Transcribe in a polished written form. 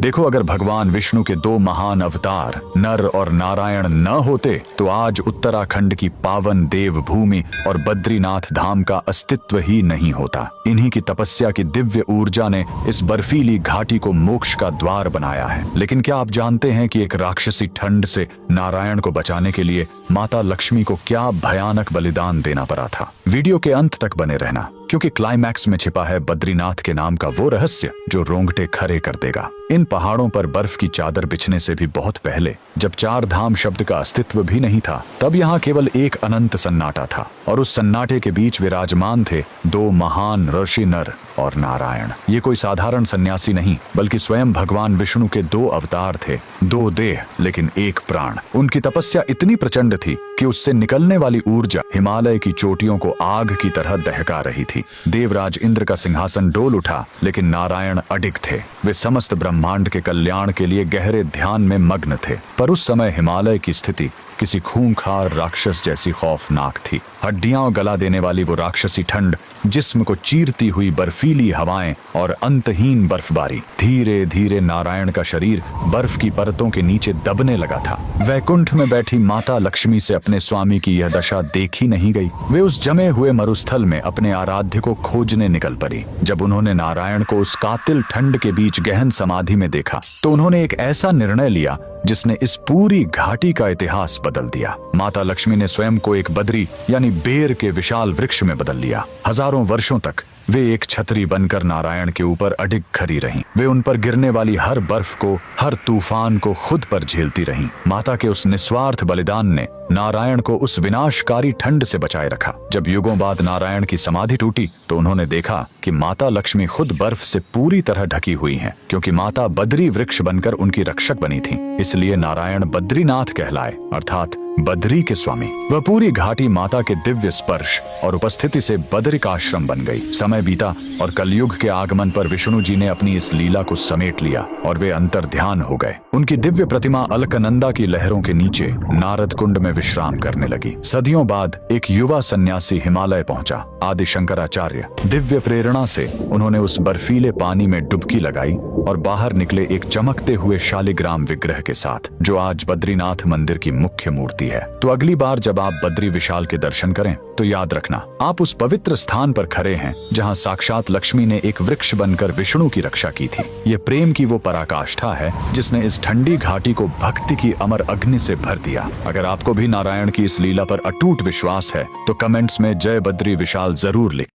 देखो, अगर भगवान विष्णु के दो महान अवतार नर और नारायण न होते तो आज उत्तराखंड की पावन देव भूमि और बद्रीनाथ धाम का अस्तित्व ही नहीं होता। इन्हीं की तपस्या की दिव्य ऊर्जा ने इस बर्फीली घाटी को मोक्ष का द्वार बनाया है। लेकिन क्या आप जानते हैं कि एक राक्षसी ठंड से नारायण को बचाने के लिए माता लक्ष्मी को क्या भयानक बलिदान देना पड़ा था? वीडियो के अंत तक बने रहना, क्योंकि क्लाइमैक्स में छिपा है बद्रीनाथ के नाम का वो रहस्य जो रोंगटे खड़े कर देगा। इन पहाड़ों पर बर्फ की चादर बिछने से भी बहुत पहले, जब चार धाम शब्द का अस्तित्व भी नहीं था, तब यहाँ केवल एक अनंत सन्नाटा था, और उस सन्नाटे के बीच विराजमान थे दो महान ऋषि नर और नारायण। ये कोई साधारण सन्यासी नहीं, बल्कि स्वयं भगवान विष्णु के दो अवतार थे, दो देह लेकिन एक प्राण। उनकी तपस्या इतनी प्रचंड थी कि उससे निकलने वाली ऊर्जा हिमालय की चोटियों को आग की तरह दहका रही थी। देवराज इंद्र का सिंहासन डोल उठा, लेकिन नारायण अडिग थे। वे समस्त ब्रह्मांड के कल्याण के लिए गहरे ध्यान में मग्न थे। पर उस समय हिमालय की स्थिति किसी खूंखार राक्षस जैसी खौफनाक थी। हड्डियां गला देने वाली वो राक्षसी ठंड, जिस्म को चीरती हुई बर्फीली हवाएं और अंतहीन बर्फबारी। धीरे धीरे नारायण का शरीर बर्फ की परतों के नीचे दबने लगा था। वैकुंठ में बैठी माता लक्ष्मी से अपने स्वामी की यह दशा देखी नहीं गई। वे उस जमे हुए मरुस्थल में अपने आराध्य को खोजने निकल पड़ी। जब उन्होंने नारायण को उस कातिल ठंड के बीच गहन समाधि में देखा, तो उन्होंने एक ऐसा निर्णय लिया जिसने इस पूरी घाटी का इतिहास बदल दिया। माता लक्ष्मी ने स्वयं को एक बद्री यानी बेर के विशाल वृक्ष में बदल लिया। हजारों वर्षों तक वे एक छतरी बनकर नारायण के ऊपर अडिग खड़ी रहीं। वे उन पर गिरने वाली हर बर्फ को, हर तूफान को खुद पर झेलती रहीं। माता के उस निस्वार्थ बलिदान ने नारायण को उस विनाशकारी ठंड से बचाए रखा। जब युगों बाद नारायण की समाधि टूटी, तो उन्होंने देखा कि माता लक्ष्मी खुद बर्फ से पूरी तरह ढकी हुई हैं, क्योंकि माता बद्री वृक्ष बनकर उनकी रक्षक बनी थी। इसलिए नारायण बद्रीनाथ कहलाए, अर्थात बद्री के स्वामी। वह पूरी घाटी माता के दिव्य स्पर्श और उपस्थिति से बद्रिकाश्रम बन गई। समय बीता और कलयुग के आगमन पर विष्णु जी ने अपनी इस लीला को समेट लिया और वे अंतर ध्यान हो गए। उनकी दिव्य प्रतिमा अलकनंदा की लहरों के नीचे नारद कुंड में विश्राम करने लगी। सदियों बाद एक युवा सन्यासी हिमालय पहुंचा, आदि शंकराचार्य। दिव्य प्रेरणा से उन्होंने उस बर्फीले पानी में डुबकी लगाई और बाहर निकले एक चमकते हुए शालिग्राम विग्रह के साथ, जो आज बद्रीनाथ मंदिर की मुख्य मूर्ति है। तो अगली बार जब आप बद्री विशाल के दर्शन करें, तो याद रखना, आप उस पवित्र स्थान पर खड़े हैं जहां साक्षात लक्ष्मी ने एक वृक्ष बनकर विष्णु की रक्षा की थी। ये प्रेम की वो पराकाष्ठा है जिसने इस ठंडी घाटी को भक्ति की अमर अग्नि से भर दिया। अगर आपको भी नारायण की इस लीला पर अटूट विश्वास है, तो कमेंट्स में जय बद्री विशाल जरूर लिखें।